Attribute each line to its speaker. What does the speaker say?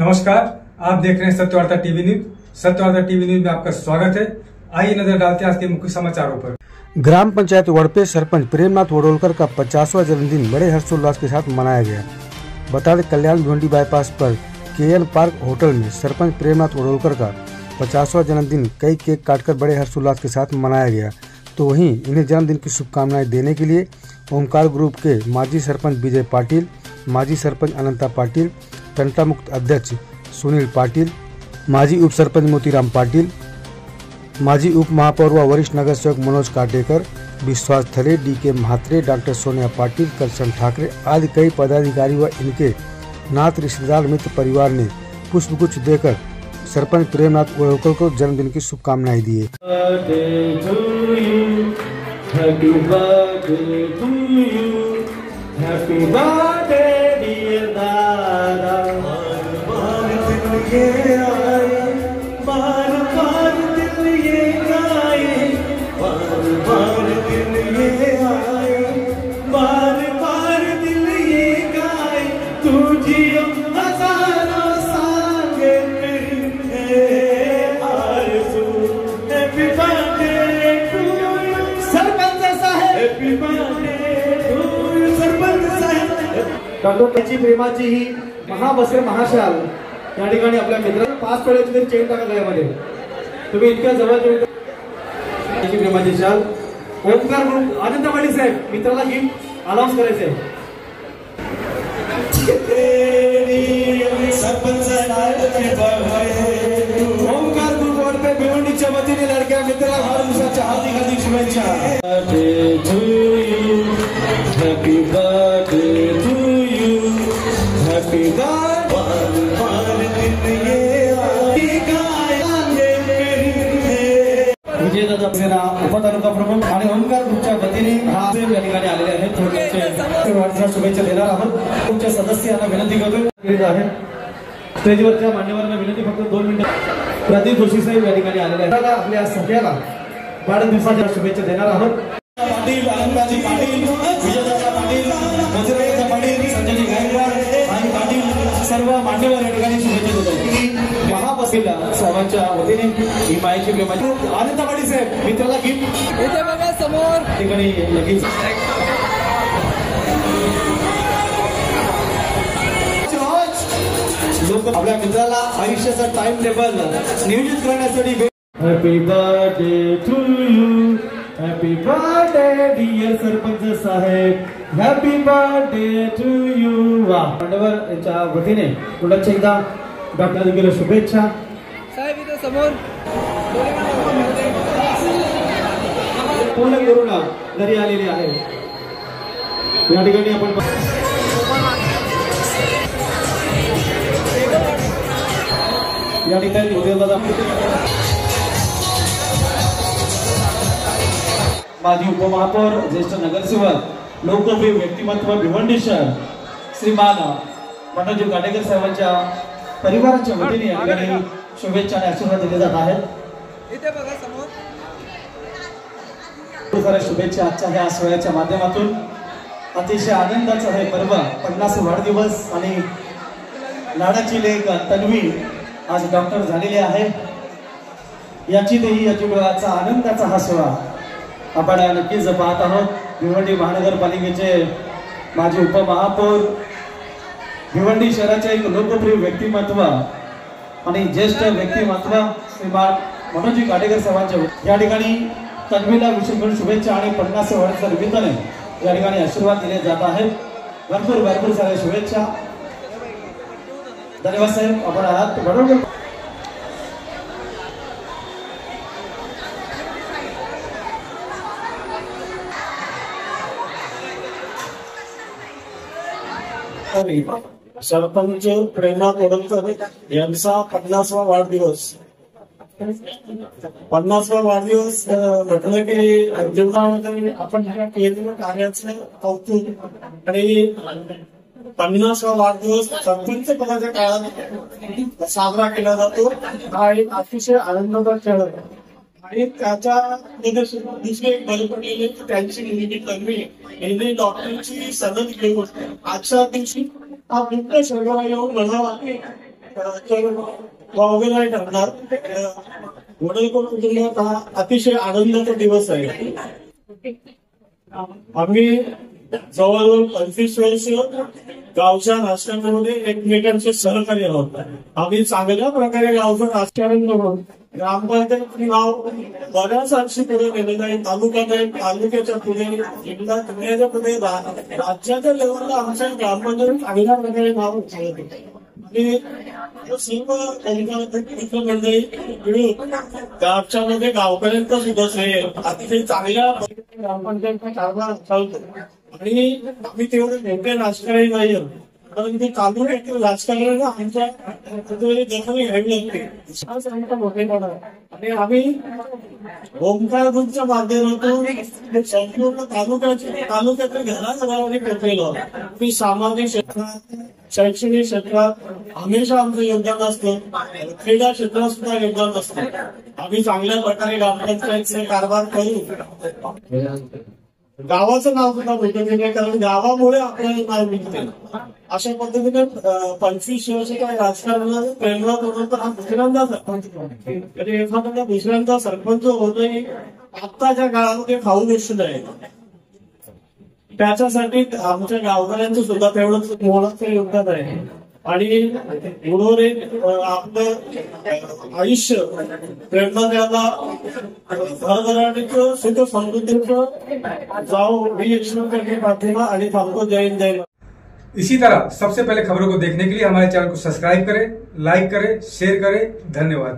Speaker 1: नमस्कार, आप देख रहे हैं Satyavarta TV news. Satyavarta TV news में आपका स्वागत है। आइए नजर डालते हैं आज के मुख्य समाचारों पर।
Speaker 2: ग्राम पंचायत वड़पे सरपंच प्रेमनाथ वडोलकर का 50वां जन्मदिन बड़े हर्षोल्लास के साथ मनाया गया। बता दें, कल्याण भिवंडी बाईपास पर केएन पार्क होटल में सरपंच प्रेमनाथ वडोलकर का 50वां जन्मदिन कई केक काटकर बड़े हर्षोल्लास के साथ मनाया गया। तो वहीं इन्हें जन्मदिन की शुभकामनाएं देने के लिए ओमकार ग्रुप के माजी सरपंच विजय पाटिल, माजी सरपंच अनंता पाटिल, टंटा मुक्त अध्यक्ष सुनील पाटिल, माजी उप सरपंच मोतीराम पाटिल, माजी उप महापौर व वरिष्ठ नगर सेवक मनोज काटेकर, विश्वास थले, डीके म्हात्रे, डॉक्टर सोनिया पाटिल, करशन ठाकरे आदि कई पदाधिकारी व इनके नात रिश्तेदार मित्र परिवार ने पुष्पगुच्छ देकर सरपंच प्रेमनाथ वडोलकर को जन्मदिन की शुभकामनाएं दी।
Speaker 3: डॉक्टर प्रेमाची ही महाबसर महाशाल या ठिकाणी आपल्या मित्रांना 5 तोळ्याची तरी चेन टाका गळ्यामध्ये। तुम्ही इतक्या जवळ प्रेमाची शाल ओमकार ग्रुप अनंत पाटील साहेब मित्राला गिफ्ट अनाउन्स करायचे। ओमकार ग्रुप वडपे भिवंडीच्या वतीने लाडक्या मित्राला वाढदिवसाच्या हार्दिक शुभेच्छा। Happy birthday to you, happy Vijaydada Pera उपतालुका प्रमुख आणि ओमकार ग्रुपच्या वतीने या ठिकाणी आलेले आहेत। वाढदिवसाच्या शुभेच्छा देणार आहोत। तुमच्या सदस्यांना विनंती करतो आहे स्टेजवरच्या मान्यवरांना विनंती फक्त 2 मिनिटं। प्रदीप जोशी साहेब या ठिकाणी आलेले आहेत। आपल्या सगळ्याला वाढदिवसाच्या शुभेच्छा देणार आहोत। पाटील, आनंदाजी पाटील, विजयदादा पाटील, मजुराचा पाटील, संजयजी गायकवाड आणि पाटील सर्व मान्यवर या ठिकाणी शुभेच्छा देतात। महाबसीला सर्वांच्या वतीने ही माहिती प्रेमाची आनंद पाटील साहेब मित्राला गिफ्ट येते बघा समोर ठिकाणी लगेच लोक आपल्या मित्राला आयुष्याचा टाइम टेबल नियोजित करण्यासाठी happy birthday to you, happy birthday dear sarpanch saheb, happy birthday to you. वा मान्यवर यांच्या वतीने पुन्हा एकदा डॉक्टर दिगेला शुभेच्छा। साहेब इथे समोर पूर्ण करुणा घरी आलेली आहे। या ठिकाणी आपण या ठिकाणी उदयदादा माजी उपमहापौर, ज्येष्ठ नगरसेवक, लोकप्रिय व्यक्तिमत्व भिवंडी शहर श्रीमान मनोज काटेकर साहेबांच्या परिवाराच्या वतीने या ठिकाणी शुभेच्छा आणि आशीर्वाद दिले जात आहेत। इथे बघा समोर शुभेच्छा आजच्या ह्या सोहळ्याच्या माध्यमातून। अतिशय आनंदाचा हे पर्व 50 वाढदिवस आणि लाडाची लेक तन्वी आज डॉक्टर झालेली आहे। याची देही अजिबाचा आनंदाचा हा सोहळा आपण नक्कीच पाहत आहोत। भिवंडी महानगरपालिकेचे माजी उपमहापौर, भिवंडी शहराचे एक लोकप्रिय व्यक्तिमत्व आणि ज्येष्ठ व्यक्तिमत्व श्रीमान मनोजी काटेकर साहेबांच्या या ठिकाणी तन्वीला विशेष करून शुभेच्छा आणि 50 वर्षाच्या निमित्ताने या ठिकाणी आशीर्वाद दिले जात आहेत। भरपूर साऱ्या शुभेच्छा। धन्यवाद साहेब, आपण आहात बरोबर।
Speaker 4: सरपंच प्रेमनाथ वडोलकर यांचा 50वा वाढदिवस 50वा वाढदिवस म्हटलं की जीवनामध्ये आपण केलेल्या कार्याचं कौतुक आणि 50वा वाढदिवस सरपंच पदाच्या काळात साजरा केला जातो। हा एक अतिशय आनंदाचा क्षण आहे आणि त्याच्या दुसरे एक बरं पडलेले त्यांची मुलगी तन्वी यांनी डॉक्टरची सनद घेऊन आजच्या दिवशी हा मित्र सर्वांना येऊन म्हणावा तर वावगे नाही ठरणार. वडोलकर कुटुंबात हा अतिशय आनंदाचा दिवस आहे. आम्ही जवळजवळ 25 वर्ष गावच्या राजकारणामध्ये एकमेकांचे सहकार्य आहोत. आम्ही चांगल्या प्रकारे गावचं राजकारण करून ग्रामपंचायत नाव बऱ्याच वर्षी पुढे गेलेलं आहे. तालुक्यात आहे, तालुक्याच्या पुढे, जिल्ह्याच्या पुढे, राज्याच्या लेवलला आमच्या ग्रामपंचायत चांगल्या प्रकारे नाव चालत होते. आणि सर्व मंडळी मिळून गावच्यामध्ये गावपर्यंत सुद्धा अतिशय चांगल्या ग्रामपंचायतचा कारभार चालतो. आणि आम्ही तेवढे मोठे राजकारणी नाही, परंतु तालुक्यातील राजकारण आमच्या दखल घ्यावी लागते मोठेपणा. आणि आम्ही ओंकार ग्रुपच्या माध्यमातून संपूर्ण तालुक्यातील घराघरामध्ये पोहोचलेलो. आम्ही सामाजिक क्षेत्रात, शैक्षणिक क्षेत्रात हमेशा आमचं योगदान असतं. क्रीडा क्षेत्रात सुद्धा योगदान असतं. आम्ही चांगल्या प्रकारे ग्रामपंचायतचे कारभार करू. गावाचं नाव सुद्धा भेटत नाही, कारण गावामुळे आपल्याला नाव मिळते. अशा पद्धतीने 25 वर्ष काय राजकारणात प्रेरणा करून तर हा दुसऱ्यांदा सरपंच, म्हणजे एखाद्या दुसऱ्यांदा सरपंच होणं आत्ताच्या काळामध्ये खाऊ निश्चित आहे. त्याच्यासाठी आमच्या गावकऱ्यांचं सुद्धा तेवढंच मोलाचं योगदान आहे. आणि उर्वरित आपलं आयुष्य प्रेरणा द्यायला घरघराणीचं सुख समृद्धीचं जाओ ही ईश्वर करके प्रार्थना आणि थांबतो. जय हिंद, जय भारत.
Speaker 1: इसी तरह सबसे पहले खबरों को देखने के लिए हमारे चैनल को सब्सक्राइब करें, लाइक करें, शेयर करें. धन्यवाद.